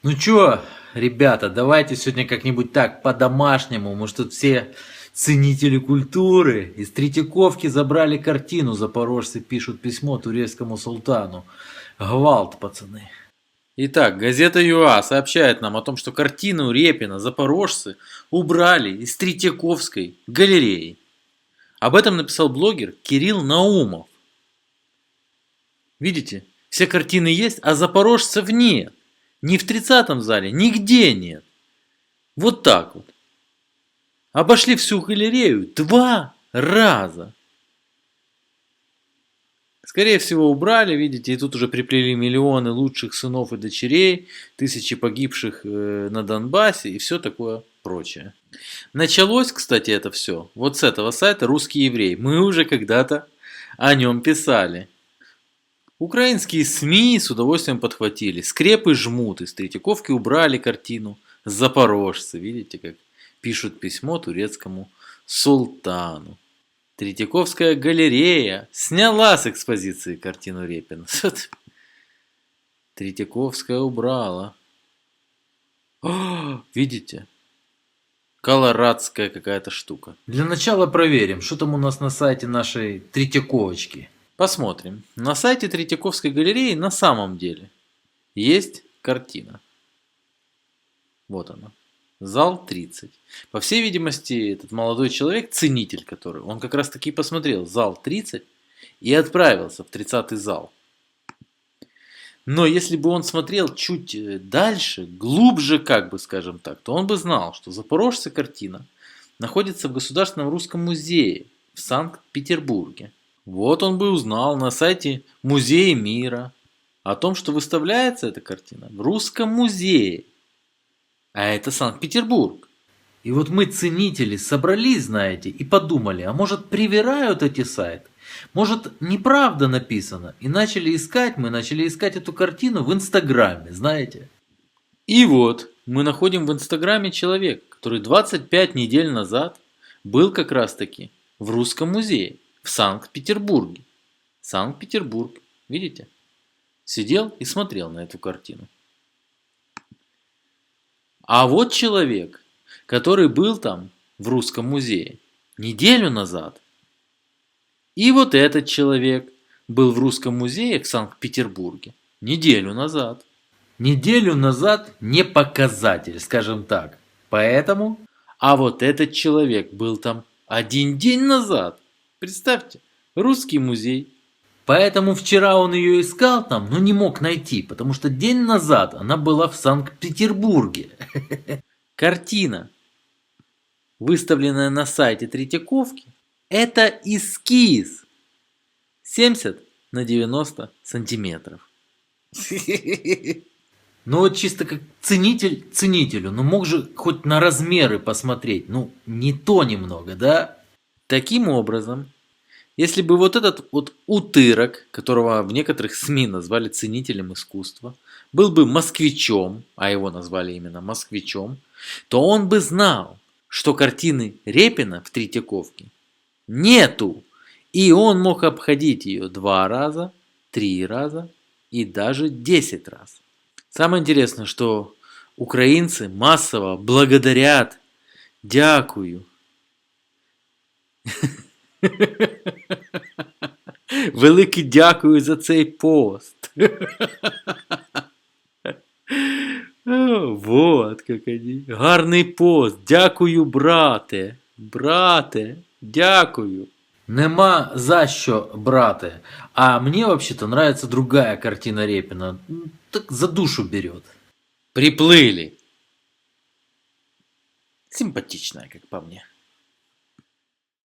Ну чё, ребята, давайте сегодня как-нибудь так, по-домашнему. Может, тут все ценители культуры из Третьяковки забрали картину. Запорожцы пишут письмо турецкому султану. Гвалт, пацаны. Итак, газета ЮА сообщает нам о том, что картину Репина запорожцы убрали из Третьяковской галереи. Об этом написал блогер Кирилл Наумов. Видите, все картины есть, а запорожцев нет. Ни в 30-м зале, нигде нет. Вот так вот. Обошли всю галерею 2 раза. Скорее всего, убрали, видите, и тут уже приплели миллионы лучших сынов и дочерей, тысячи погибших на Донбассе и все такое прочее. Началось, кстати, это все вот с этого сайта «Русский еврей». Мы уже когда-то о нем писали. Украинские СМИ с удовольствием подхватили. Скрепы жмут, из Третьяковки убрали картину. Запорожцы, видите, как пишут письмо турецкому султану. Третьяковская галерея сняла с экспозиции картину Репина. Третьяковская убрала. О, видите? Колорадская какая-то штука. Для начала проверим, что там у нас на сайте нашей Третьяковочки. Посмотрим. На сайте Третьяковской галереи на самом деле есть картина. Вот она. Зал 30. По всей видимости, этот молодой человек, ценитель который, он как раз таки посмотрел зал 30 и отправился в 30-й зал. Но если бы он смотрел чуть дальше, глубже, как бы скажем так, то он бы знал, что «Запорожцы» картина находится в Государственном русском музее в Санкт-Петербурге. Вот он бы узнал на сайте Музея мира о том, что выставляется эта картина в Русском музее. А это Санкт-Петербург. И вот мы, ценители, собрались, знаете, и подумали, а может привирают эти сайты? Может неправда написано? И начали искать эту картину в Инстаграме, знаете. И вот мы находим в Инстаграме человека, который 25 недель назад был как раз таки в Русском музее в Санкт-Петербурге. Санкт-Петербург, видите? Сидел и смотрел на эту картину. А вот человек, который был там в Русском музее неделю назад. И вот этот человек был в Русском музее в Санкт-Петербурге неделю назад. Неделю назад не показатель, скажем так. Поэтому... А вот этот человек был там 1 день назад. Представьте, Русский музей. Поэтому вчера он ее искал там, но не мог найти, потому что день назад она была в Санкт-Петербурге. Картина, выставленная на сайте Третьяковки, это эскиз 70 на 90 сантиметров. Ну вот чисто как ценитель ценителю, ну мог же хоть на размеры посмотреть, ну не то немного, да? Таким образом, если бы вот этот вот утырок, которого в некоторых СМИ назвали ценителем искусства, был бы москвичом, а его назвали именно москвичом, то он бы знал, что картины Репина в Третьяковке нету. И он мог обходить ее 2 раза, 3 раза и даже 10 раз. Самое интересное, что украинцы массово благодарят, дякую. Велике дякую за цей пост. Вот как они. Гарний пост. Дякую, брате. Брате, дякую. Нема за що, брате. А мне вообще-то нравится другая картина Репина. Так за душу берет. Приплыли. Симпатичная, как по мне.